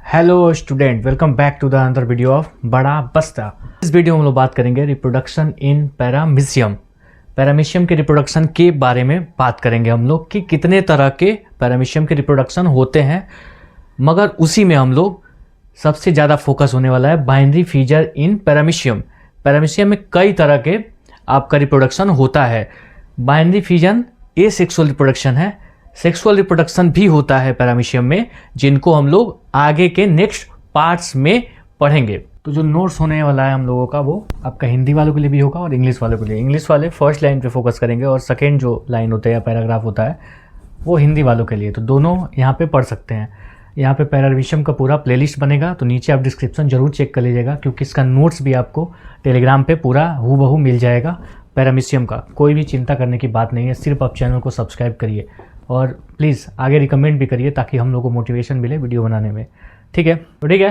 Hello student, welcome back to the another video of बड़ा बस्ता। इस वीडियो में हम लोग बात करेंगे रिप्रोडक्शन इन पैरामीशियम। पैरामीशियम के रिप्रोडक्शन के बारे में बात करेंगे हम लोग कि कितने तरह के पैरामीशियम के रिप्रोडक्शन होते हैं, मगर उसी में हम लोग सबसे ज़्यादा फोकस होने वाला है binary feature in paramecium. Paramecium में कई तरह के आपका रिप्रोडक्शन होता है। बाइनरी फीजन एसेक्सुअल रिप्रोडक्शन है, सेक्सुअल रिप्रोडक्शन भी होता है पैरामीशियम में, जिनको हम लोग आगे के नेक्स्ट पार्ट्स में पढ़ेंगे। तो जो नोट्स होने वाला है हम लोगों का वो आपका हिंदी वालों के लिए भी होगा और इंग्लिश वालों के लिए। इंग्लिश वाले फर्स्ट लाइन पे फोकस करेंगे और सेकेंड जो लाइन होता है या पैराग्राफ होता है वो हिंदी वालों के लिए। तो दोनों यहाँ पे पढ़ सकते हैं। यहाँ पे पैरामीशियम का पूरा प्लेलिस्ट बनेगा, तो नीचे आप डिस्क्रिप्शन जरूर चेक कर लीजिएगा, क्योंकि इसका नोट्स भी आपको टेलीग्राम पे पूरा हूबहू मिल जाएगा पैरामीशियम का। कोई भी चिंता करने की बात नहीं है, सिर्फ आप चैनल को सब्सक्राइब करिए और प्लीज़ आगे रिकमेंड भी करिए ताकि हम लोगों को मोटिवेशन मिले वीडियो बनाने में। ठीक है, तो ठीक है।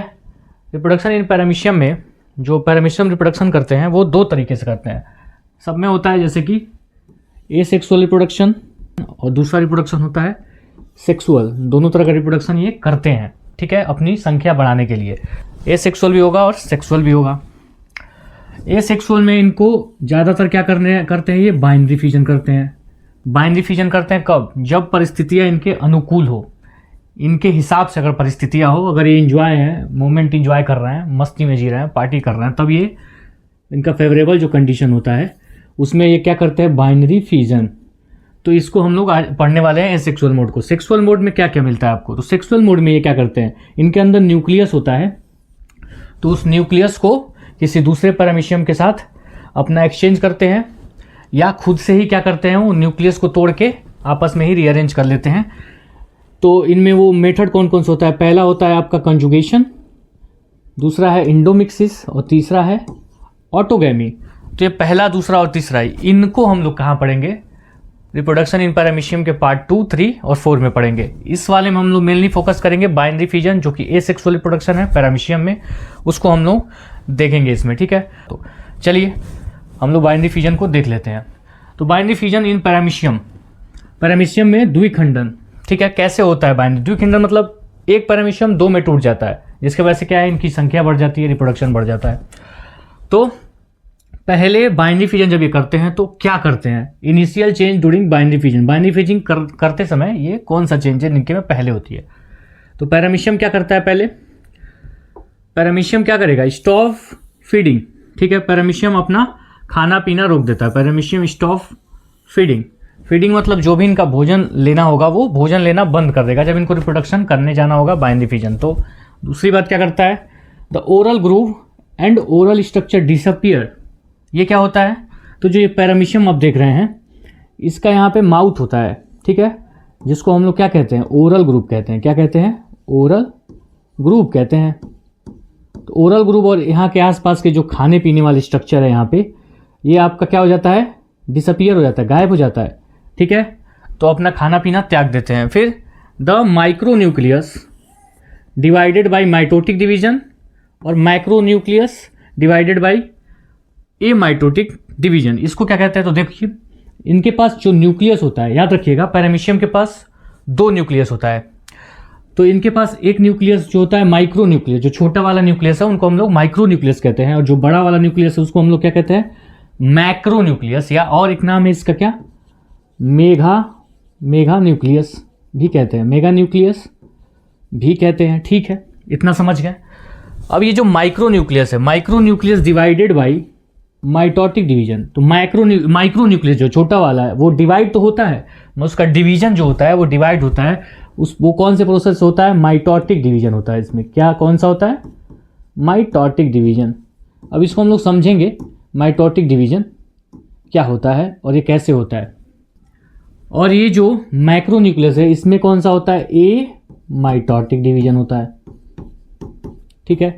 रिप्रोडक्शन इन पैरामीशियम में जो पैरामीशियम रिप्रोडक्शन करते हैं वो दो तरीके से करते हैं। सब में होता है जैसे कि एसेक्सुअल रिप्रोडक्शन और दूसरा रिप्रोडक्शन होता है सेक्सुअल। दोनों तरह का रिप्रोडक्शन ये करते हैं, ठीक है, अपनी संख्या बढ़ाने के लिए। एसेक्सुअल भी होगा और सेक्सुअल भी होगा। एसेक्सुअल में इनको ज़्यादातर क्या करते हैं, ये बाइनरी फिजन करते हैं। बाइनरी फिजन करते हैं कब? जब परिस्थितियाँ इनके अनुकूल हो, इनके हिसाब से अगर परिस्थितियाँ हो, अगर ये इंजॉय है, मोमेंट इंजॉय कर रहे हैं, मस्ती में जी रहे हैं, पार्टी कर रहे हैं, तब ये इनका फेवरेबल जो कंडीशन होता है उसमें ये क्या करते हैं, बाइनरी फिजन। तो इसको हम लोग आज पढ़ने वाले हैं एसेक्सुअल मोड को। सेक्सुअल मोड में क्या क्या मिलता है आपको? तो सेक्सुअल मोड में ये क्या करते हैं, इनके अंदर न्यूक्लियस होता है, तो उस न्यूक्लियस को किसी दूसरे पैरामीशियम के साथ अपना एक्सचेंज करते हैं, या खुद से ही क्या करते हैं, वो न्यूक्लियस को तोड़ के आपस में ही रीअरेंज कर लेते हैं। तो इनमें वो मेथड कौन कौन सा होता है? पहला होता है आपका कंजुगेशन, दूसरा है इंडोमिक्सिस और तीसरा है ऑटोगैमी। तो ये पहला, दूसरा और तीसरा ही, इनको हम लोग कहाँ पढ़ेंगे? रिप्रोडक्शन इन पैरामीशियम के पार्ट 2, 3 और 4 में पढ़ेंगे। इस वाले में हम लोग मेनली फोकस करेंगे बाइनरी फिजन, जो कि एसेक्सुअल रिप्रोडक्शन है पैरामीशियम में, उसको हम लोग देखेंगे इसमें। ठीक है, तो चलिए हम लोग बाइनरी फिजन को देख लेते हैं। तो बाइनरी फिजन इन पैरामीशियम, पैरामीशियम में द्विखंडन, ठीक है, कैसे होता है बाइनरी द्विखंडन? मतलब एक पैरामीशियम दो में टूट जाता है, जिसकी वजह से क्या है, इनकी संख्या बढ़ जाती है, रिप्रोडक्शन बढ़ जाता है। तो पहले बाइनरी फिजन जब ये करते हैं तो क्या करते हैं? Initial change during binary fission. Binary fission करते समय ये कौन सा चेंज है इनके में पहले होती है? तो पैरामीशियम क्या करता है? पहले पैरामीशियम क्या करेगा? Stop feeding. ठीक है, पैरामीशियम अपना खाना पीना रोक देता है। Paramecium stop feeding. फीडिंग मतलब जो भी इनका भोजन लेना होगा वो भोजन लेना बंद कर देगा जब इनको रिप्रोडक्शन करने जाना होगा बाइनरी फिजन। तो दूसरी बात क्या करता है? The oral groove and oral structure disappear. ये क्या होता है? तो जो ये पैरामीशियम आप देख रहे हैं, इसका यहाँ पे माउथ होता है, ठीक है, जिसको हम लोग क्या कहते हैं? ओरल ग्रूव कहते हैं। क्या कहते हैं? ओरल ग्रूव कहते हैं। तो ओरल ग्रूव और यहाँ के आसपास के जो खाने पीने वाले स्ट्रक्चर है यहाँ पे, ये आपका क्या हो जाता है? डिसअपियर हो जाता है, गायब हो जाता है। ठीक है, तो अपना खाना पीना त्याग देते हैं। फिर the micronucleus divided by mitotic division और micronucleus divided by a mitotic division, इसको क्या कहते हैं? तो देखिए, इनके पास जो न्यूक्लियस होता है, याद रखिएगा पैरामीशियम के पास दो न्यूक्लियस होता है। तो इनके पास एक न्यूक्लियस जो होता है माइक्रो न्यूक्लियस, जो छोटा वाला न्यूक्लियस है उनको हम लोग माइक्रो न्यूक्लियस कहते हैं, और जो बड़ा वाला न्यूक्लियस है उसको हम लोग क्या कहते हैं? मैक्रो न्यूक्लियस, या और एक नाम है इसका क्या? मेगा न्यूक्लियस भी कहते हैं, मेगा न्यूक्लियस भी कहते हैं। ठीक है, इतना समझ गए। अब ये जो माइक्रो न्यूक्लियस है, micro nucleus divided by mitotic division. तो माइक्रो न्यूक्लियस जो छोटा वाला है वो डिवाइड तो होता है, उसका डिवीजन जो होता है वो डिवाइड होता है। वो कौन से प्रोसेस होता है? माइटोटिक डिवीजन होता है। इसमें क्या कौन सा होता है? Mitotic division. अब इसको हम लोग समझेंगे, माइटोटिक डिवीजन क्या होता है और ये कैसे होता है। और ये जो मैक्रो न्यूक्लियस है इसमें कौन सा होता है? ए माइटोटिक डिवीजन होता है। ठीक है,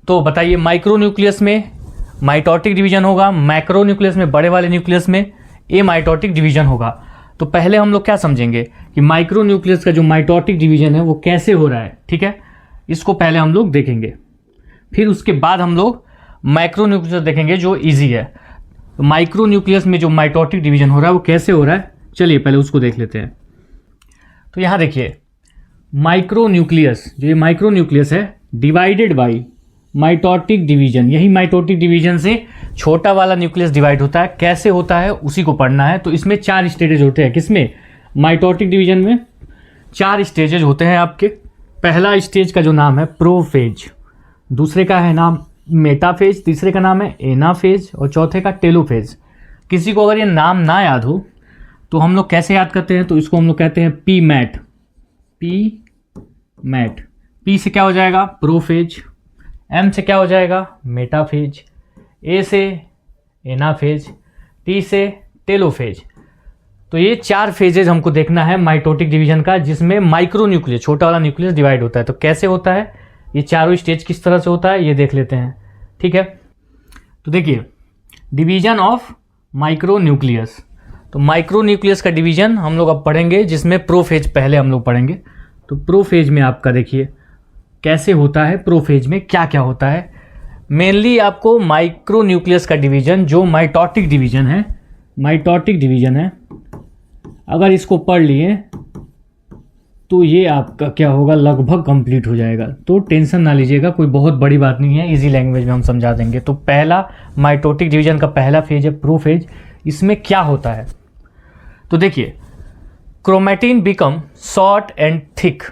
तो बताइए, माइक्रो न्यूक्लियस में माइटोटिक डिवीजन होगा, मैक्रो न्यूक्लियस में, बड़े वाले न्यूक्लियस में ए माइटोटिक डिवीजन होगा। तो पहले हम लोग क्या समझेंगे कि माइक्रो न्यूक्लियस का जो माइटोटिक डिवीजन है वो कैसे हो रहा है। ठीक है, इसको पहले हम लोग देखेंगे, फिर उसके बाद हम लोग माइक्रो न्यूक्लियस देखेंगे जो इजी है। तो माइक्रो न्यूक्लियस में जो माइटोटिक डिवीजन हो रहा है वो कैसे हो रहा है, चलिए पहले उसको देख लेते हैं। तो यहाँ देखिए, माइक्रोन्यूक्लियस, जो ये माइक्रोन्यूक्लियस है, डिवाइडेड बाई माइटोटिक डिवीजन, यही माइटोटिक डिवीजन से छोटा वाला न्यूक्लियस डिवाइड होता है। कैसे होता है उसी को पढ़ना है। तो इसमें 4 स्टेजेज होते हैं। किसमें? माइटोटिक डिवीजन में 4 स्टेजेज होते हैं आपके। पहला स्टेज का जो नाम है प्रोफेज, दूसरे का है नाम मेटाफेज, तीसरे का नाम है एनाफेज और चौथे का टेलोफेज। किसी को अगर ये नाम ना याद हो तो हम लोग कैसे याद करते हैं? तो इसको हम लोग कहते हैं पी मैट। पी से क्या हो जाएगा? प्रोफेज। एम से क्या हो जाएगा? मेटाफेज। ए से एनाफेज। टी से टेलोफेज। तो ये 4 फेजेज हमको देखना है माइटोटिक डिवीजन का, जिसमें माइक्रोन्यूक्लियस, छोटा वाला न्यूक्लियस डिवाइड होता है। तो कैसे होता है, ये चारों स्टेज किस तरह से होता है, ये देख लेते हैं। ठीक है, तो देखिए डिवीजन ऑफ माइक्रोन्यूक्लियस। तो माइक्रोन्यूक्लियस का डिवीजन हम लोग अब पढ़ेंगे, जिसमें प्रोफेज पहले हम लोग पढ़ेंगे। तो प्रोफेज में आपका देखिए कैसे होता है, प्रोफेज में क्या क्या होता है। मेनली आपको माइक्रोन्यूक्लियस का डिवीजन, जो माइटोटिक डिवीजन है, अगर इसको पढ़ लिए तो ये आपका क्या होगा, लगभग कंप्लीट हो जाएगा। तो टेंशन ना लीजिएगा, कोई बहुत बड़ी बात नहीं है, इजी लैंग्वेज में हम समझा देंगे। तो पहला माइटोटिक डिवीजन का पहला फेज है प्रोफेज। इसमें क्या होता है तो देखिए, chromatin become short and thick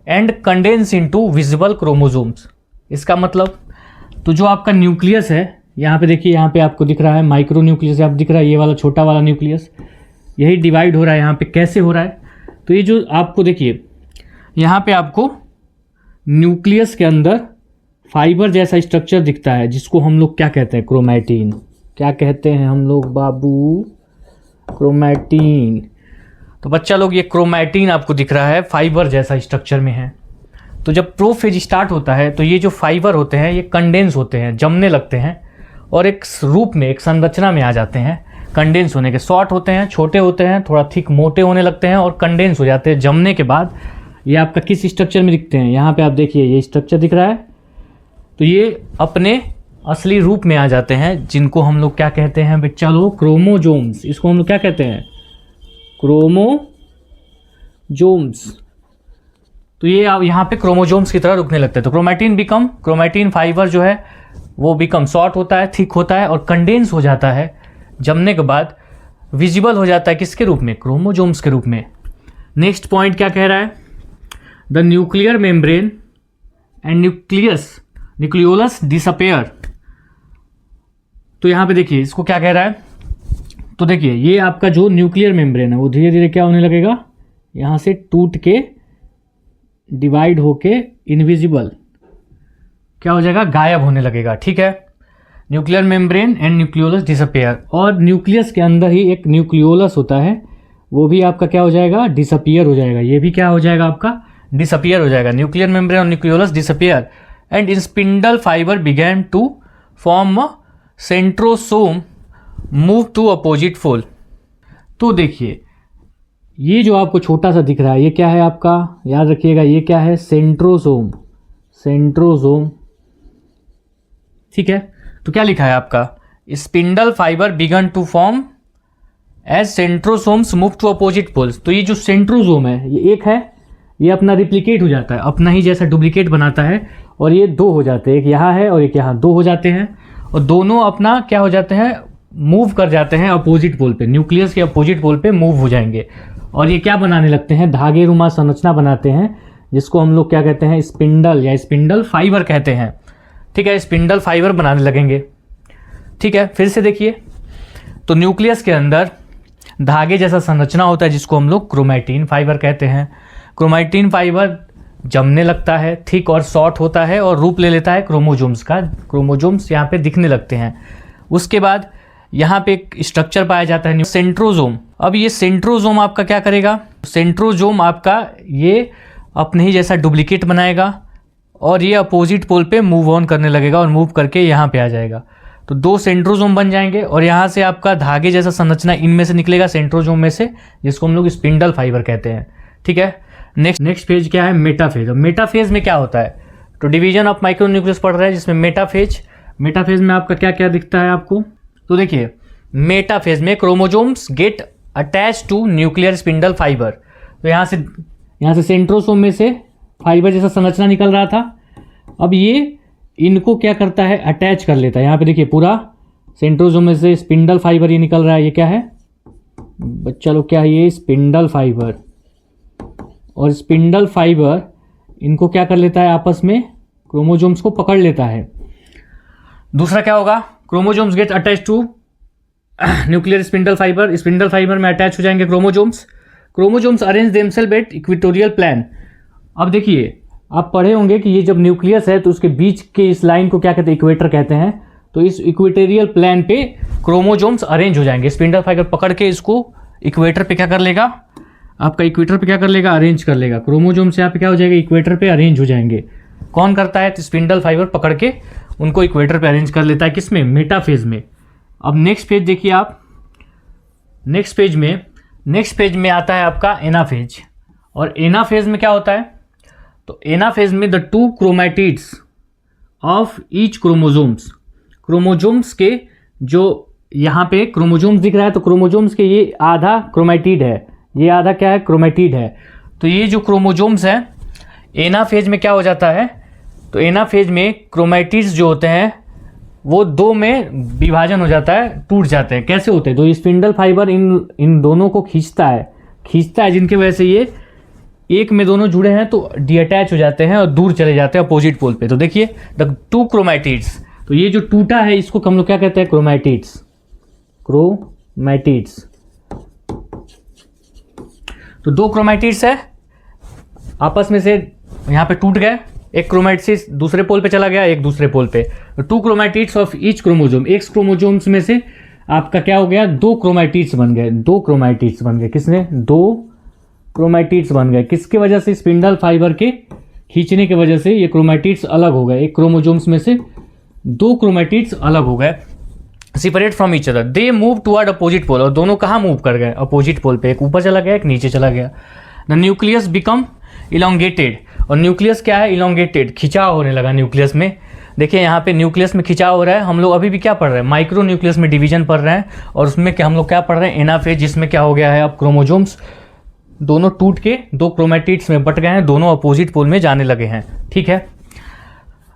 and condense into visible chromosomes. इसका मतलब, तो जो आपका न्यूक्लियस है, यहाँ पे देखिए, यहाँ पे आपको दिख रहा है माइक्रोन्यूक्लियस, आप दिख रहा है ये वाला छोटा वाला न्यूक्लियस, यही डिवाइड हो रहा है। यहाँ पे कैसे हो रहा है, तो ये जो आपको देखिए यहाँ पे आपको न्यूक्लियस के अंदर फाइबर जैसा स्ट्रक्चर दिखता है, जिसको हम लोग क्या कहते हैं, क्रोमैटिन। क्या कहते हैं हम लोग बाबू? क्रोमैटिन। तो बच्चा लोग ये क्रोमैटिन आपको दिख रहा है, फाइबर जैसा स्ट्रक्चर में है। तो जब प्रोफेज स्टार्ट होता है तो ये जो फाइबर होते हैं ये कंडेंस होते हैं, जमने लगते हैं और एक रूप में, एक संरचना में आ जाते हैं। कंडेंस होने के, शॉर्ट होते हैं, छोटे होते हैं, थोड़ा थिक मोटे होने लगते हैं और कंडेंस हो जाते हैं। जमने के बाद ये आपका किस स्ट्रक्चर में दिखते हैं? यहाँ पे आप देखिए ये स्ट्रक्चर दिख रहा है। तो ये अपने असली रूप में आ जाते हैं, जिनको हम लोग क्या कहते हैं बच्चा लोग? क्रोमोजोम्स। इसको हम लोग क्या कहते हैं? क्रोमोजोम्स। तो ये यहाँ पे क्रोमोजोम्स की तरह रुकने लगते हैं। तो क्रोमैटिन फाइबर जो है वो बिकम शॉर्ट होता है, थिक होता है और कंडेंस हो जाता है। जमने के बाद विजिबल हो जाता है किसके रूप में? क्रोमोजोम्स के रूप में। नेक्स्ट पॉइंट क्या कह रहा है? The nuclear membrane and nucleolus disappear. तो यहाँ पे देखिए इसको क्या कह रहा है, तो देखिए ये आपका जो न्यूक्लियर मेम्ब्रेन है वो धीरे धीरे क्या होने लगेगा, यहाँ से टूट के डिवाइड होके इनविजिबल क्या हो जाएगा, गायब होने लगेगा। ठीक है, nuclear membrane and nucleolus disappear. और न्यूक्लियस के अंदर ही एक न्यूक्लियोलस होता है, वो भी आपका क्या हो जाएगा, डिसअपियर हो जाएगा। ये भी क्या हो जाएगा आपका, डिसअपियर हो जाएगा। न्यूक्लियर मेम्ब्रेन और nucleolus disappear and in spindle fibre began to form centrosome move to opposite pole. तो देखिए ये जो आपको छोटा सा दिख रहा है ये क्या है आपका, याद रखिएगा ये क्या है, सेंट्रोसोम। सेंट्रोसोम, ठीक है। तो क्या लिखा है आपका, spindle fibre began to form as centrosomes move to opposite poles. तो ये जो सेंट्रोसोम है ये एक है, ये अपना रिप्लिकेट हो जाता है, अपना ही जैसा डुप्लीकेट बनाता है और ये दो हो जाते हैं, एक यहाँ है और एक यहाँ, दो हो जाते हैं और दोनों अपना क्या हो जाते हैं, मूव कर जाते हैं अपोजिट पोल पे, न्यूक्लियस के अपोजिट पोल पे मूव हो जाएंगे और ये क्या बनाने लगते हैं, धागेनुमा संरचना बनाते हैं, जिसको हम लोग क्या कहते हैं, स्पिंडल या स्पिंडल फाइबर कहते हैं। ठीक है, स्पिंडल फाइबर बनाने लगेंगे। ठीक है, फिर से देखिए, तो न्यूक्लियस के अंदर धागे जैसा संरचना होता है जिसको हम लोग क्रोमैटिन फाइबर कहते हैं। क्रोमैटिन फाइबर जमने लगता है, थिक और शॉर्ट होता है और रूप ले लेता है क्रोमोजोम्स का। क्रोमोजोम्स यहाँ पे दिखने लगते हैं। उसके बाद यहाँ पे एक स्ट्रक्चर पाया जाता है सेंट्रोजोम। अब ये सेंट्रोजोम आपका क्या करेगा, सेंट्रोजोम आपका ये अपने ही जैसा डुप्लीकेट बनाएगा और ये अपोजिट पोल पे मूव ऑन करने लगेगा और मूव करके यहाँ पे आ जाएगा। तो दो सेंट्रोजोम बन जाएंगे और यहाँ से आपका धागे जैसा संरचना इनमें से निकलेगा, सेंट्रोजोम में से, जिसको हम लोग स्पिंडल फाइबर कहते हैं। ठीक है, नेक्स्ट फेज क्या है, मेटाफेज। मेटाफेज में क्या होता है, तो डिवीजन ऑफ माइक्रोन्यूक्लियस पढ़ रहे हैं जिसमें मेटाफेज में आपका क्या क्या दिखता है आपको, तो देखिए मेटाफेज में chromosomes get attach to nuclear spindle fibre. तो यहाँ से यहाँ से सेंट्रोसोम में से फाइबर जैसा संरचना निकल रहा था। अब ये इनको क्या करता है, अटैच कर लेता है। यहाँ पे देखिए पूरा सेंट्रोसोम में से स्पिंडल फाइबर ये निकल रहा है। ये क्या है बच्चा लोग, क्या है ये, स्पिंडल फाइबर। और स्पिंडल फाइबर इनको क्या कर लेता है, आपस में क्रोमोजोम्स को पकड़ लेता है। दूसरा क्या होगा, chromosomes get attach to nuclear spindle fibre. Spindle fibre में अटैच हो जाएंगे chromosomes. Chromosomes arrange themselves at equatorial plane. अब देखिए आप पढ़े होंगे कि ये जब न्यूक्लियस है तो उसके बीच के इस लाइन को क्या कहते हैं, इक्वेटर कहते हैं। तो इस इक्वेटोरियल प्लान पे क्रोमोजोम्स अरेंज हो जाएंगे। स्पिंडल फाइबर पकड़ के इसको इक्वेटर पे क्या कर लेगा, आपका इक्वेटर पे क्या कर लेगा, अरेंज कर लेगा। क्रोमोजोम्स यहाँ पे क्या हो जाएगा, इक्वेटर पे अरेंज हो जाएंगे। कौन करता है, तो स्पिंडल फाइबर पकड़ के उनको इक्वेटर पे अरेंज कर लेता है। किसमें, मेटाफेज में। अब नेक्स्ट पेज देखिए आप, नेक्स्ट पेज में आता है आपका एनाफेज। और एनाफेज में क्या होता है, तो एनाफेज में the two chromatids of each chromosomes के जो यहाँ पे क्रोमोजोम्स दिख रहा है, तो क्रोमोजोम्स के ये आधा क्रोमैटिड है, ये आधा क्या है, क्रोमैटिड है। तो ये जो क्रोमोजोम्स है एनाफेज में क्या हो जाता है, तो एनाफेज में क्रोमैटिड्स जो होते हैं वो दो में विभाजन हो जाता है, टूट जाते हैं। कैसे होते हैं, तो स्पिंडल फाइबर इन दोनों को खींचता है, जिनके वजह से ये एक में दोनों जुड़े हैं तो डीअटैच हो जाते हैं और दूर चले जाते हैं अपोजिट पोल पे। तो देखिए द टू क्रोमैटिड्स, तो ये जो टूटा है इसको हम लोग क्या कहते हैं, क्रोमैटिड्स। तो दो क्रोमैटिड्स है, आपस में से यहाँ पे टूट गए, एक क्रोमैटिड्स दूसरे पोल पे चला गया, एक दूसरे पोल पे। तो two chromatids of each chromosome, एक क्रोमोजोम्स में से आपका क्या हो गया, दो क्रोमैटिड्स बन गए। किसने, दो क्रोमैटिड्स बन गए। किसके वजह से, स्पिंडल फाइबर के खींचने की वजह से ये क्रोमैटिड्स अलग हो गए। एक क्रोमोजोम्स में से दो क्रोमैटिड्स अलग हो गए, separate from each other. They move toward opposite pole, और दोनों कहाँ मूव कर गए, अपोजिट पोल पे। एक ऊपर चला गया, एक नीचे चला गया। द न्यूक्लियस बिकम इलोंगेटेड, और न्यूक्लियस क्या है, इलोंगेटेड, खिंचाव होने लगा न्यूक्लियस में। देखिए यहाँ पे न्यूक्लियस में खिंचाव हो रहा है। हम लोग अभी भी क्या पढ़ रहे हैं, माइक्रो न्यूक्लियस में डिवीजन पढ़ रहे हैं, और उसमें क्या हम लोग क्या पढ़ रहे हैं, एनाफेज, जिसमें क्या हो गया है, अब क्रोमोजोम्स दोनों टूट के दो क्रोमैटिड्स में बट गए हैं, दोनों अपोजिट पोल में जाने लगे हैं। ठीक है,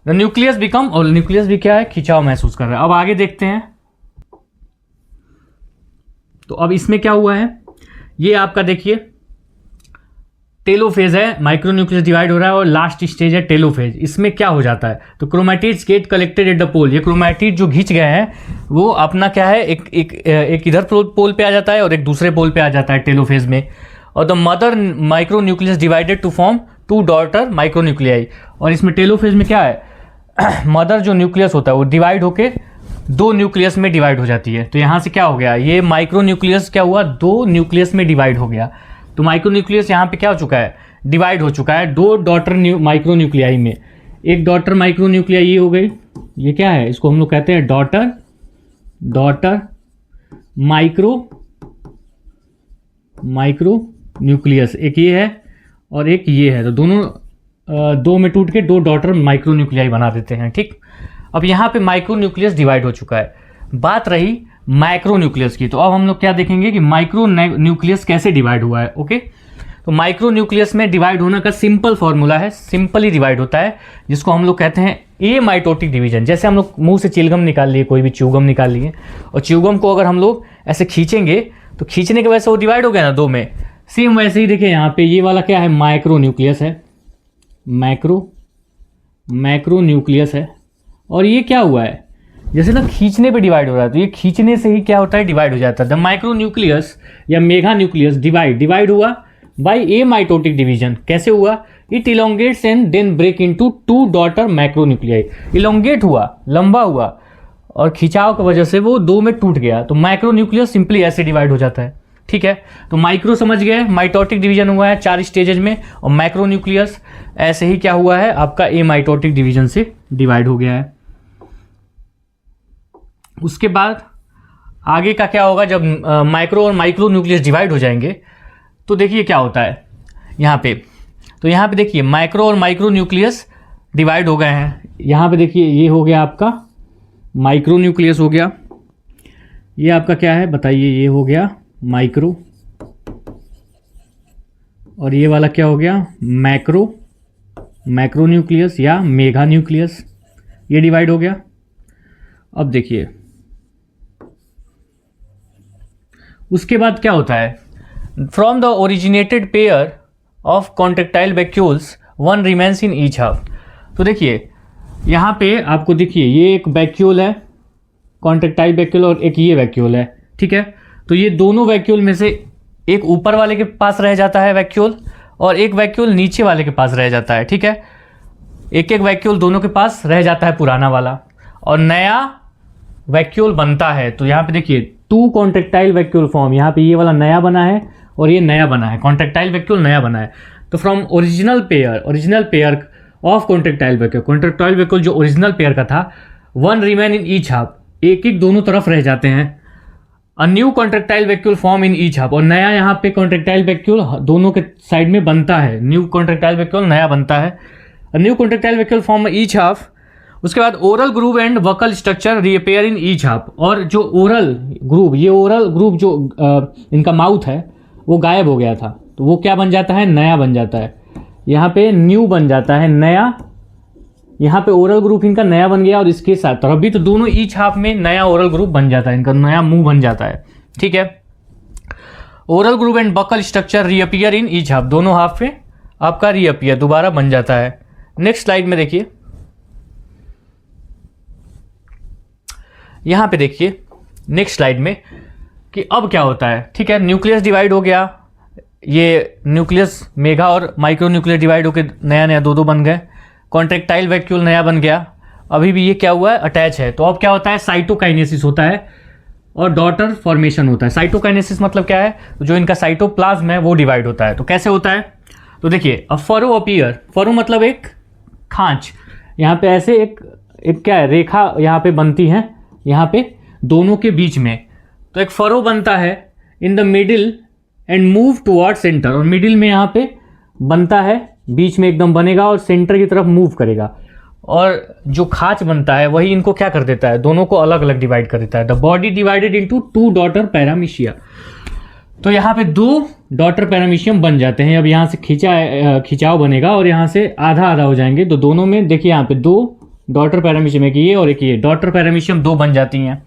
द न्यूक्लियस बिकम, और न्यूक्लियस भी क्या है, खिंचाव महसूस कर रहा है। अब आगे देखते हैं, तो अब इसमें क्या हुआ है, ये आपका देखिए टेलोफेज है, माइक्रो न्यूक्लियस डिवाइड हो रहा है और लास्ट स्टेज है टेलोफेज। इसमें क्या हो जाता है, तो chromatids get collected at the pole. ये क्रोमैटिड जो खींच गए हैं वो अपना क्या है, एक इधर पोल पे आ जाता है और एक दूसरे पोल पे आ जाता है टेलोफेज में। और the mother micro nucleus divided to form two daughter micro nuclei. और इसमें टेलोफेज में क्या है, मदर जो न्यूक्लियस होता है वो डिवाइड होके दो न्यूक्लियस में डिवाइड हो जाती है। तो यहाँ से क्या हो गया, ये माइक्रो न्यूक्लियस क्या हुआ, दो न्यूक्लियस में डिवाइड हो गया। तो माइक्रो न्यूक्लियस यहाँ पे क्या हो चुका है, डिवाइड हो चुका है दो डॉटर माइक्रो न्यूक्लियाई में। एक डॉटर माइक्रो न्यूक्लियाई ये हो गई, ये क्या है, इसको हम लोग कहते हैं डॉटर माइक्रो न्यूक्लियस। एक ये है और एक ये है, तो दोनों दो में टूट के दो डॉटर माइक्रो न्यूक्लियाई बना देते हैं। ठीक, अब यहाँ पे माइक्रो न्यूक्लियस डिवाइड हो चुका है। बात रही माइक्रो न्यूक्लियस की, तो अब हम लोग क्या देखेंगे कि माइक्रो न्यूक्लियस कैसे डिवाइड हुआ है। ओके, तो माइक्रो न्यूक्लियस में डिवाइड होने का सिंपल फॉर्मूला है, सिंपली डिवाइड होता है, जिसको हम लोग कहते हैं ए माइटोटिक डिवीजन। जैसे हम लोग मुंह से चिलगम निकाल लिए, कोई भी च्यूगम निकाल लिए, और च्यूगम को अगर हम लोग ऐसे खींचेंगे तो खींचने की वजह से वो डिवाइड हो गया ना दो में। सेम वैसे ही देखिए यहाँ पे ये वाला क्या है, माइक्रो न्यूक्लियस है, मैक्रो न्यूक्लियस है। और ये क्या हुआ है, जैसे ना खींचने पे डिवाइड हो रहा है, तो ये खींचने से ही क्या होता है, डिवाइड हो जाता है। द माइक्रो न्यूक्लियस या मेगा न्यूक्लियस डिवाइड हुआ बाय ए माइटोटिक डिवीजन। कैसे हुआ, it elongates and then break into two daughter micro nuclei. Elongate हुआ, लंबा हुआ, और खिंचाव की वजह से वो दो में टूट गया। तो माइक्रो न्यूक्लियस सिंपली ऐसे डिवाइड हो जाता है। ठीक है, तो माइक्रो समझ गए, माइटोटिक डिवीजन हुआ है 4 स्टेजेज में, और माइक्रो न्यूक्लियस ऐसे ही क्या हुआ है, आपका ए माइटोटिक डिवीजन से डिवाइड हो गया है। उसके बाद आगे का क्या होगा, जब माइक्रो और माइक्रो न्यूक्लियस डिवाइड हो जाएंगे तो देखिए क्या होता है यहाँ पे। तो यहाँ पे देखिए माइक्रो और माइक्रो न्यूक्लियस डिवाइड हो गए हैं। यहाँ पे देखिए ये हो गया आपका माइक्रो न्यूक्लियस हो गया, ये आपका क्या है बताइए, ये हो गया माइक्रो, और ये वाला क्या हो गया, मैक्रो न्यूक्लियस या मेगा न्यूक्लियस, ये डिवाइड हो गया। अब देखिए उसके बाद क्या होता है, from the originated pair of contractile vacuoles one remains in each half. तो देखिए यहाँ पे आपको देखिए ये एक वैक्यूल है, कॉन्ट्रेक्टाइल वैक्यूल, और एक ये वैक्यूल है, ठीक है। तो ये दोनों वैक्यूल में से एक ऊपर वाले के पास रह जाता है वैक्यूल, और एक वैक्यूल नीचे वाले के पास रह जाता है, ठीक है। एक एक वैक्यूल दोनों के पास रह जाता है पुराना वाला, और नया वैक्यूल बनता है। तो यहाँ पे देखिए 2 कॉन्ट्रेक्टाइल वैक्यूल फॉर्म, यहाँ पे ये वाला नया बना है और ये नया बना है, कॉन्ट्रेक्टाइल वैक्यूल नया बना है। तो from original pair of contractile vacuole जो ओरिजिनल पेयर का था, 1 रिमेन इन ईच हाफ, एक एक दोनों तरफ रह जाते हैं। A new contractile vacuole form in each half, और नया यहाँ पे कॉन्ट्रेक्टाइल वैक्यूल दोनों के साइड में बनता है, न्यू कॉन्ट्रेक्टाइल वैक्यूल नया बनता है। A new contractile vacuole form each half. उसके बाद oral groove and vocal structure reappear in each half, और जो ओरल ग्रूव जो इनका माउथ है वो गायब हो गया था, तो वो क्या बन जाता है, नया बन जाता है। यहाँ पे न्यू बन जाता है, नया। यहाँ पे ओरल ग्रुप इनका नया बन गया, और इसके साथ तरफ भी तो दोनों ईच हाफ में नया ओरल ग्रुप बन जाता है, इनका नया मुंह बन जाता है, ठीक है। Oral groove and buccal structure reappear in each half, दोनों हाफ में आपका रीअपियर दोबारा बन जाता है। नेक्स्ट स्लाइड में देखिए, यहाँ पे देखिए नेक्स्ट स्लाइड में कि अब क्या होता है, ठीक है। न्यूक्लियस डिवाइड हो गया, ये न्यूक्लियस मेगा और माइक्रो न्यूक्लियस डिवाइड होकर नया 2 बन गए। कॉन्ट्रेक्टाइल वैक्यूल नया बन गया, अभी भी ये क्या हुआ है, अटैच है। तो अब क्या होता है, साइटोकाइनेसिस होता है और डॉटर फॉर्मेशन होता है। साइटोकाइनेसिस मतलब क्या है, जो इनका साइटोप्लाज्म है वो डिवाइड होता है। तो कैसे होता है, तो देखिए अ फरो अपीयर, फरो मतलब एक खांच, यहाँ पे ऐसे एक क्या है, रेखा यहाँ पे बनती है, यहाँ पे दोनों के बीच में। तो एक फरो बनता है in the middle and move toward centre, और मिडिल में यहाँ पे बनता है, बीच में एकदम बनेगा और सेंटर की तरफ मूव करेगा। और जो खांच बनता है वही इनको क्या कर देता है, दोनों को अलग अलग डिवाइड कर देता है। The body divided into 2 daughter पैरामीशिया। तो यहाँ पे 2 डॉटर पैरामीशियम बन जाते हैं। अब यहाँ से खिंचाव बनेगा और यहाँ से आधा आधा हो जाएंगे। तो दोनों में देखिए यहाँ पे 2 डॉटर पैरामीशियम, एक ये और एक ये, डॉटर पैरामीशियम 2 बन जाती हैं।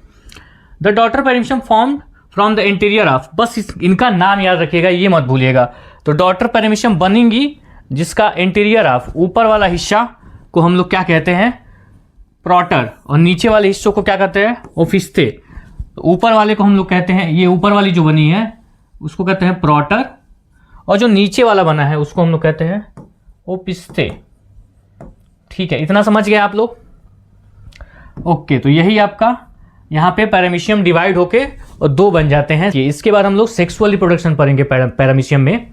The daughter paramecium form from the interior of, बस इनका नाम याद रखिएगा, ये मत भूलिएगा। तो डॉटर पैरामीशियम बनेंगी जिसका इंटीरियर ऑफ, ऊपर वाला हिस्सा को हम लोग क्या कहते हैं, प्रोटर, और नीचे वाले हिस्सों को क्या कहते हैं, ओफिस्थे। तो ऊपर वाले को हम लोग कहते हैं, ये ऊपर वाली जो बनी है उसको कहते हैं प्रोटर, और जो नीचे वाला बना है उसको हम लोग कहते हैं ओपिस्थे। ठीक है, इतना समझ गए आप लोग। ओके, तो यही आपका यहाँ पे पैरामीशियम डिवाइड होके और 2 बन जाते हैं। इसके बाद हम लोग सेक्सुअल रिप्रोडक्शन पढ़ेंगे पैरामीशियम में,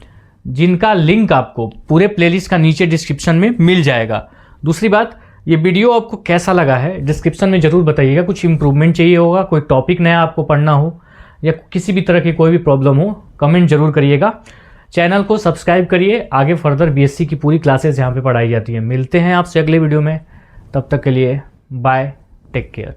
जिनका लिंक आपको पूरे प्लेलिस्ट का नीचे डिस्क्रिप्शन में मिल जाएगा। दूसरी बात, ये वीडियो आपको कैसा लगा है डिस्क्रिप्शन में ज़रूर बताइएगा। कुछ इंप्रूवमेंट चाहिए होगा, कोई टॉपिक नया आपको पढ़ना हो, या किसी भी तरह की कोई भी प्रॉब्लम हो, कमेंट जरूर करिएगा। चैनल को सब्सक्राइब करिए, आगे फर्दर बीएससी की पूरी क्लासेस यहाँ पे पढ़ाई जाती है। मिलते हैं आपसे अगले वीडियो में, तब तक के लिए बाय, टेक केयर।